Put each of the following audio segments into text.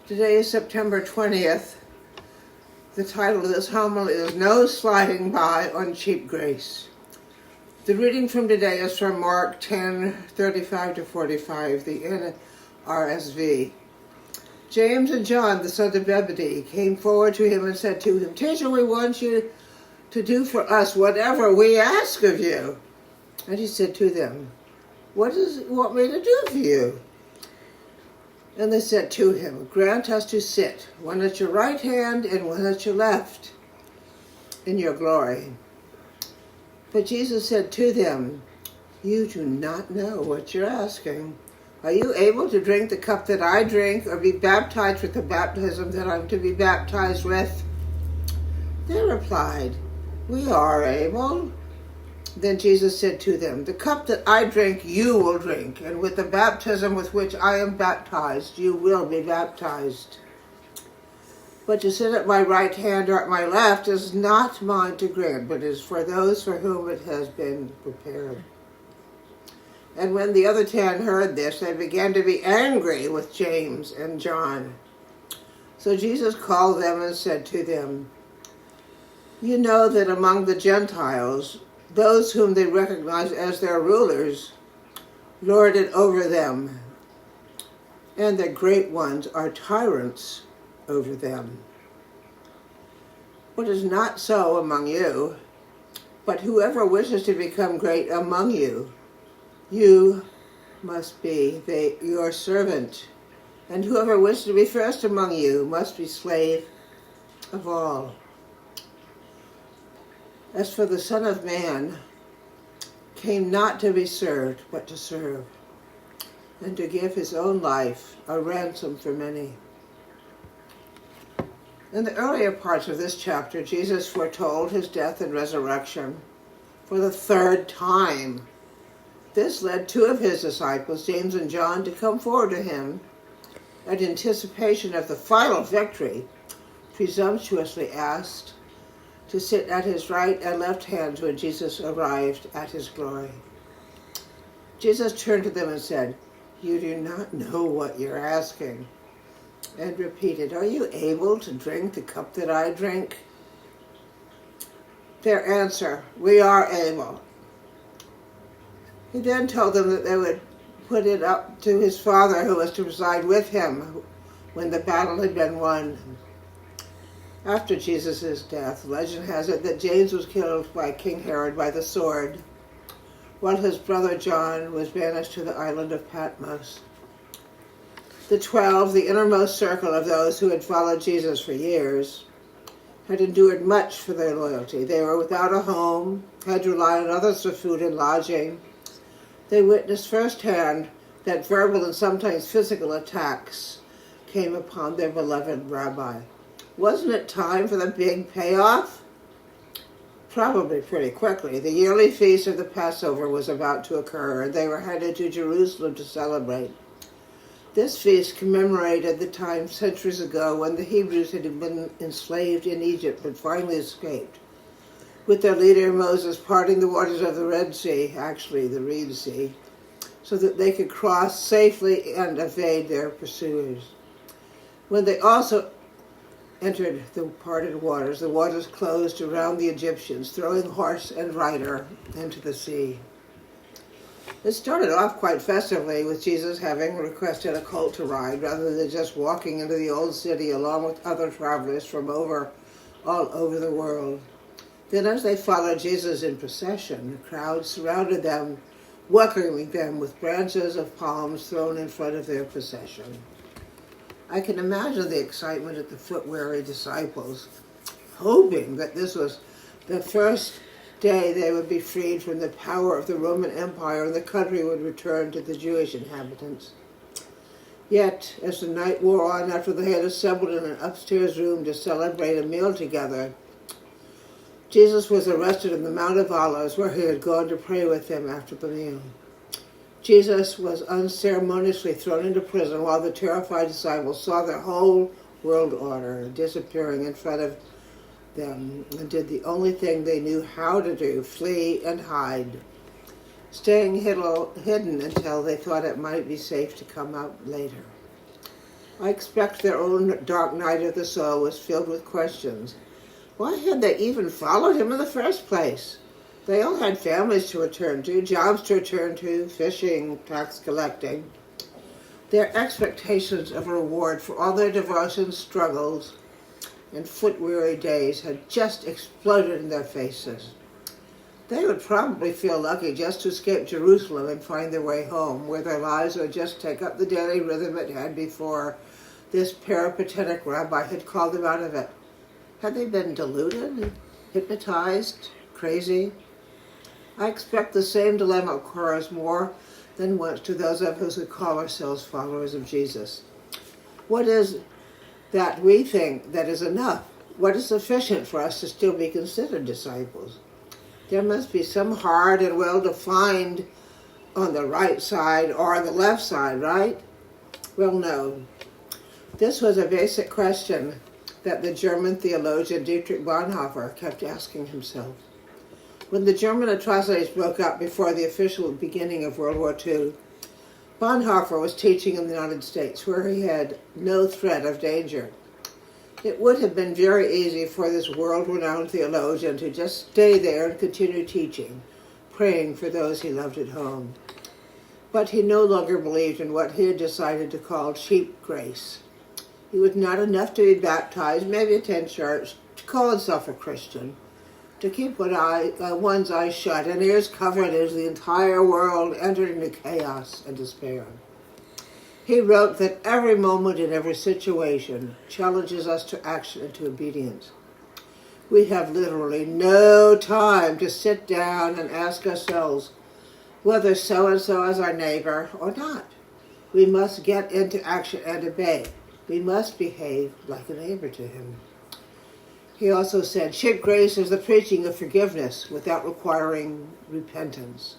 Today is September 20th. The title of this homily is No Sliding By on Cheap Grace. The reading from today is from Mark 10:35-45, the NRSV. James and John, the sons of Zebedee, came forward to him and said to him, "Teacher, we want you to do for us whatever we ask of you." And he said to them, "What does you want me to do for you?" And they said to him, "Grant us to sit, one at your right hand and one at your left, in your glory." But Jesus said to them, "You do not know what you're asking. Are you able to drink the cup that I drink, or be baptized with the baptism that I'm to be baptized with?" They replied, "We are able." Then Jesus said to them, "The cup that I drink you will drink, and with the baptism with which I am baptized you will be baptized. But to sit at my right hand or at my left is not mine to grant, but is for those for whom it has been prepared." And when the other 10 heard this, they began to be angry with James and John. So Jesus called them and said to them, "You know that among the Gentiles, those whom they recognize as their rulers lord it over them, and the great ones are tyrants over them. But it is not so among you, but whoever wishes to become great among you, you must be your servant, and whoever wishes to be first among you must be slave of all. As for the Son of Man, came not to be served, but to serve, and to give his own life a ransom for many." In the earlier parts of this chapter, Jesus foretold his death and resurrection for the 3rd time. This led 2 of his disciples, James and John, to come forward to him in anticipation of the final victory, presumptuously asked to sit at his right and left hands when Jesus arrived at his glory. Jesus turned to them and said, "You do not know what you're asking," and repeated, "Are you able to drink the cup that I drink?" Their answer, "We are able." He then told them that they would put it up to his Father, who was to reside with him when the battle had been won. After Jesus' death, legend has it that James was killed by King Herod by the sword, while his brother John was banished to the island of Patmos. The 12, the innermost circle of those who had followed Jesus for years, had endured much for their loyalty. They were without a home, had to rely on others for food and lodging. They witnessed firsthand that verbal and sometimes physical attacks came upon their beloved rabbi. Wasn't it time for the big payoff? Probably pretty quickly. The yearly feast of the Passover was about to occur, and they were headed to Jerusalem to celebrate. This feast commemorated the time centuries ago when the Hebrews had been enslaved in Egypt but finally escaped, with their leader Moses parting the waters of the Red Sea, actually the Reed Sea, so that they could cross safely and evade their pursuers. When they also entered the parted waters, the waters closed around the Egyptians, throwing horse and rider into the sea. It started off quite festively, with Jesus having requested a colt to ride rather than just walking into the old city along with other travelers from all over the world. Then as they followed Jesus in procession, the crowd surrounded them, welcoming them with branches of palms thrown in front of their procession. I can imagine the excitement of the foot-weary disciples, hoping that this was the first day they would be freed from the power of the Roman Empire and the country would return to the Jewish inhabitants. Yet, as the night wore on, after they had assembled in an upstairs room to celebrate a meal together, Jesus was arrested on the Mount of Olives, where he had gone to pray with them after the meal. Jesus was unceremoniously thrown into prison while the terrified disciples saw their whole world order disappearing in front of them and did the only thing they knew how to do, flee and hide, staying hidden until they thought it might be safe to come out later. I expect their own dark night of the soul was filled with questions. Why had they even followed him in the first place? They all had families to return to, jobs to return to, fishing, tax collecting. Their expectations of reward for all their devotions, struggles, and foot-weary days had just exploded in their faces. They would probably feel lucky just to escape Jerusalem and find their way home, where their lives would just take up the daily rhythm it had before this peripatetic rabbi had called them out of it. Had they been deluded, hypnotized, crazy? I expect the same dilemma occurs more than once to those of us who call ourselves followers of Jesus. What is that we think that is enough? What is sufficient for us to still be considered disciples? There must be some hard and well-defined on the right side or on the left side, right? Well, no. This was a basic question that the German theologian Dietrich Bonhoeffer kept asking himself. When the German atrocities broke out before the official beginning of World War II, Bonhoeffer was teaching in the United States, where he had no threat of danger. It would have been very easy for this world-renowned theologian to just stay there and continue teaching, praying for those he loved at home. But he no longer believed in what he had decided to call cheap grace. It was not enough to be baptized, maybe attend church, to call himself a Christian, to keep one's eyes shut and ears covered as the entire world entered into chaos and despair. He wrote that every moment in every situation challenges us to action and to obedience. We have literally no time to sit down and ask ourselves whether so-and-so is our neighbor or not. We must get into action and obey. We must behave like a neighbor to him. He also said, cheap grace is the preaching of forgiveness without requiring repentance,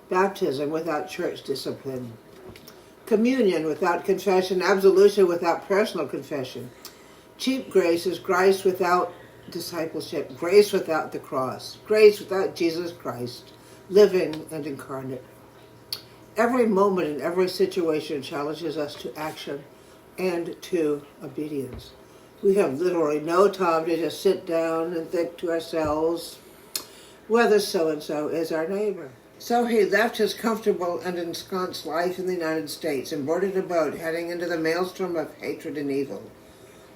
baptism without church discipline, communion without confession, absolution without personal confession. Cheap grace is grace without discipleship, grace without the cross, grace without Jesus Christ, living and incarnate. Every moment in every situation challenges us to action and to obedience. We have literally no time to just sit down and think to ourselves whether so-and-so is our neighbor. So he left his comfortable and ensconced life in the United States and boarded a boat heading into the maelstrom of hatred and evil.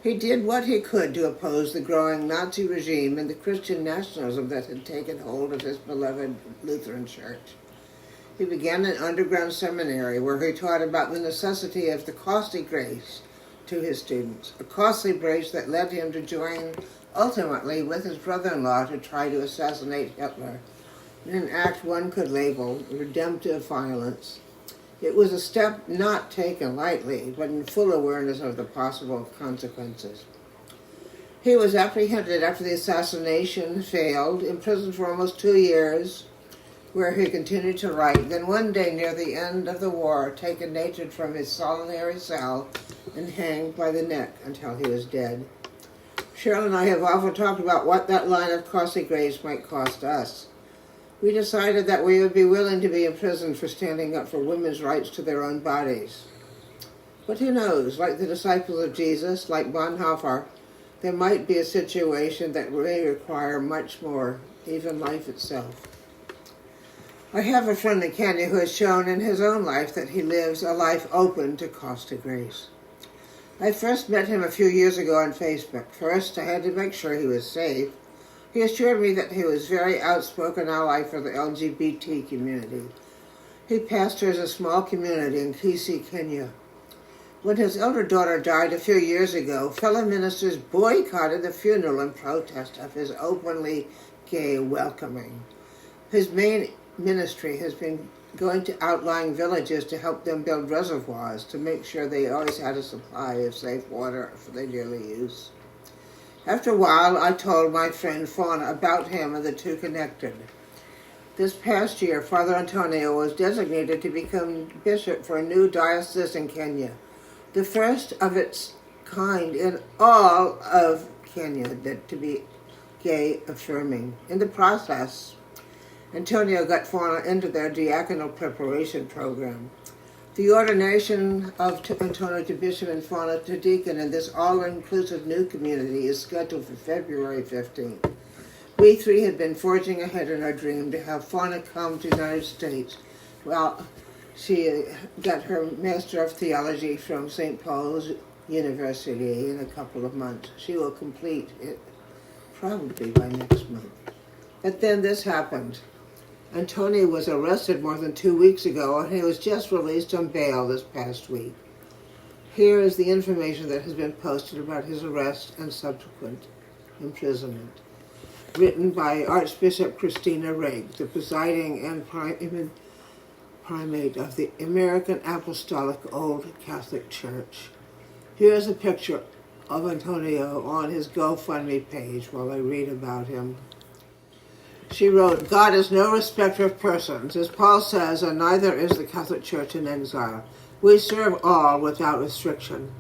He did what he could to oppose the growing Nazi regime and the Christian nationalism that had taken hold of his beloved Lutheran church. He began an underground seminary where he taught about the necessity of the costly grace to his students, a costly grace that led him to join ultimately with his brother-in-law to try to assassinate Hitler, in an act one could label redemptive violence. It was a step not taken lightly, but in full awareness of the possible consequences. He was apprehended after the assassination failed, imprisoned for almost 2 years, where he continued to write, then one day near the end of the war, taken naked from his solitary cell and hanged by the neck until he was dead. Cheryl and I have often talked about what that line of costly grace might cost us. We decided that we would be willing to be imprisoned for standing up for women's rights to their own bodies. But who knows, like the disciples of Jesus, like Bonhoeffer, there might be a situation that may require much more, even life itself. I have a friend in Kenya who has shown in his own life that he lives a life open to costly grace. I first met him a few years ago on Facebook. First, I had to make sure he was safe. He assured me that he was very outspoken ally for the LGBT community. He pastors a small community in Kisii, Kenya. When his elder daughter died a few years ago, fellow ministers boycotted the funeral in protest of his openly gay welcoming. His main ministry has been going to outlying villages to help them build reservoirs to make sure they always had a supply of safe water for their daily use. After a while, I told my friend Fauna about him and the two connected. This past year, Father Antonio was designated to become bishop for a new diocese in Kenya, the first of its kind in all of Kenya to be gay affirming. In the process, Antonio got Fauna into their diaconal preparation program. The ordination of Antonio to bishop and Fauna to deacon in this all-inclusive new community is scheduled for February 15th. We three had been forging ahead in our dream to have Fauna come to the United States. Well, she got her Master of Theology from St. Paul's University in a couple of months. She will complete it probably by next month. But then this happened. Antonio was arrested more than 2 weeks ago, and he was just released on bail this past week. Here is the information that has been posted about his arrest and subsequent imprisonment. Written by Archbishop Christina Rake, the presiding and primate of the American Apostolic Old Catholic Church. Here is a picture of Antonio on his GoFundMe page while I read about him. She wrote, "God is no respecter of persons, as Paul says, and neither is the Catholic Church in exile. We serve all without restriction.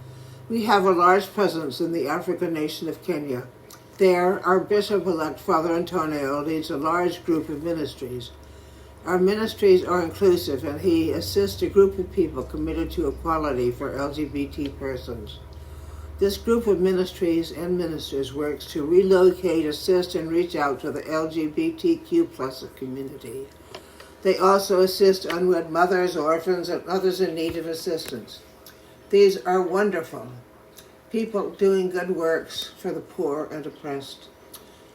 We have a large presence in the African nation of Kenya. There, our Bishop-elect, Father Antonio, leads a large group of ministries. Our ministries are inclusive, and he assists a group of people committed to equality for LGBT persons. This group of ministries and ministers works to relocate, assist, and reach out to the LGBTQ+ community. They also assist unwed mothers, orphans, and others in need of assistance. These are wonderful people doing good works for the poor and oppressed.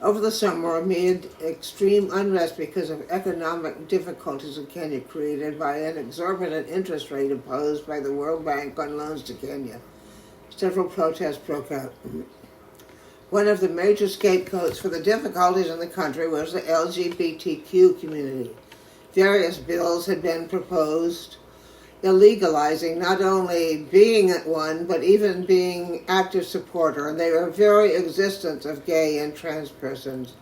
Over the summer, amid extreme unrest because of economic difficulties in Kenya created by an exorbitant interest rate imposed by the World Bank on loans to Kenya, several protests broke out. One of the major scapegoats for the difficulties in the country was the LGBTQ community. Various bills had been proposed illegalizing not only being one, but even being active supporter, and they were very existence of gay and trans persons,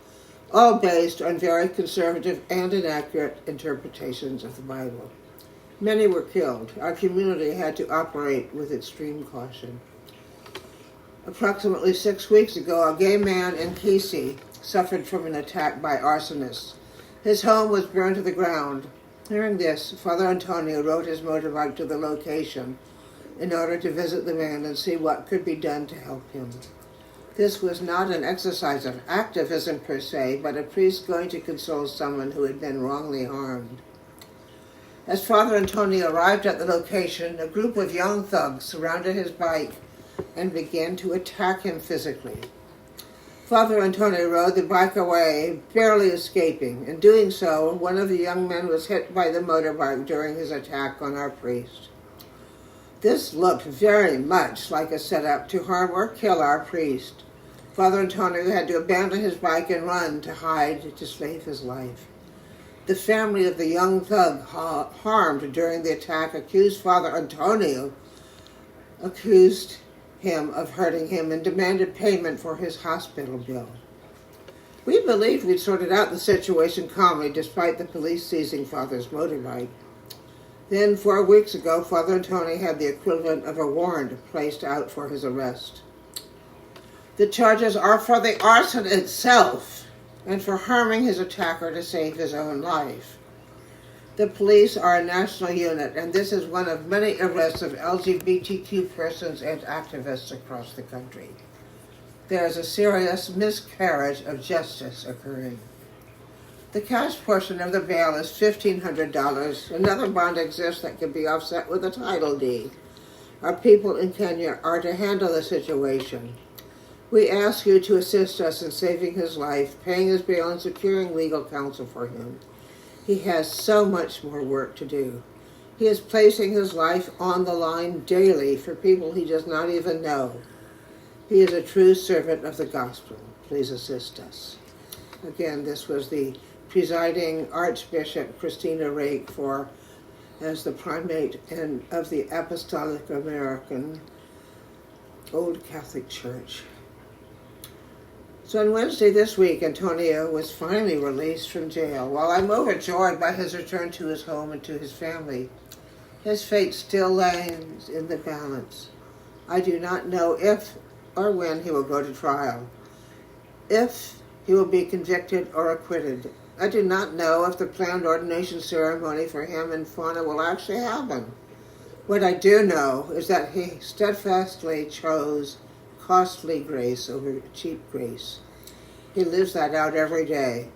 all based on very conservative and inaccurate interpretations of the Bible. Many were killed. Our community had to operate with extreme caution. Approximately 6 weeks ago, a gay man in Kisii suffered from an attack by arsonists. His home was burned to the ground. Hearing this, Father Antonio rode his motorbike to the location in order to visit the man and see what could be done to help him. This was not an exercise of activism per se, but a priest going to console someone who had been wrongly harmed. As Father Antonio arrived at the location, a group of young thugs surrounded his bike and began to attack him physically. Father Antonio rode the bike away, barely escaping. In doing so, one of the young men was hit by the motorbike during his attack on our priest. This looked very much like a setup to harm or kill our priest. Father Antonio had to abandon his bike and run to hide to save his life. The family of the young thug harmed during the attack accused Father Antonio, accused him of hurting him, and demanded payment for his hospital bill. We believed we'd sorted out the situation calmly despite the police seizing Father's motorbike. Then 4 weeks ago, Father Antonio had the equivalent of a warrant placed out for his arrest. The charges are for the arson itself and for harming his attacker to save his own life. The police are a national unit, and this is one of many arrests of LGBTQ persons and activists across the country. There is a serious miscarriage of justice occurring. The cash portion of the bail is $1,500. Another bond exists that can be offset with a title deed. Our people in Kenya are to handle the situation. We ask you to assist us in saving his life, paying his bail, and securing legal counsel for him. He has so much more work to do. He is placing his life on the line daily for people he does not even know. He is a true servant of the gospel. Please assist us." Again, this was the presiding Archbishop Christina Rake as the primate of the Apostolic American Old Catholic Church. So on Wednesday this week, Antonio was finally released from jail. While I'm overjoyed by his return to his home and to his family, his fate still lays in the balance. I do not know if or when he will go to trial, if he will be convicted or acquitted. I do not know if the planned ordination ceremony for him and Fauna will actually happen. What I do know is that he steadfastly chose costly grace over cheap grace. He lives that out every day.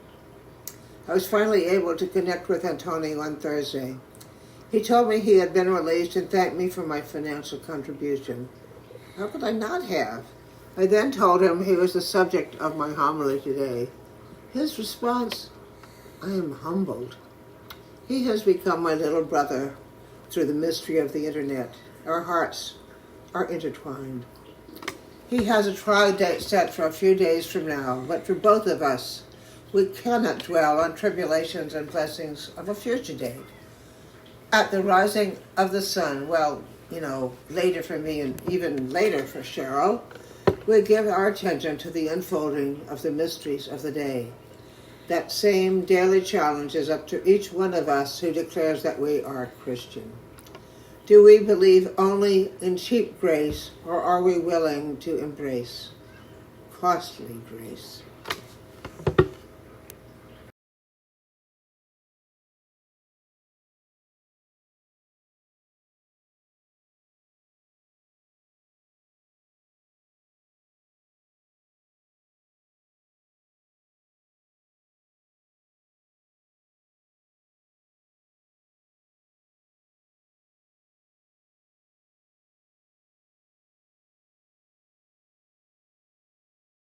I was finally able to connect with Antonio on Thursday. He told me he had been released and thanked me for my financial contribution. How could I not have? I then told him he was the subject of my homily today. His response, I am humbled. He has become my little brother through the mystery of the internet. Our hearts are intertwined. He has a trial date set for a few days from now, but for both of us, we cannot dwell on tribulations and blessings of a future date. At the rising of the sun, later for me and even later for Cheryl, we give our attention to the unfolding of the mysteries of the day. That same daily challenge is up to each one of us who declares that we are Christian. Do we believe only in cheap grace, or are we willing to embrace costly grace?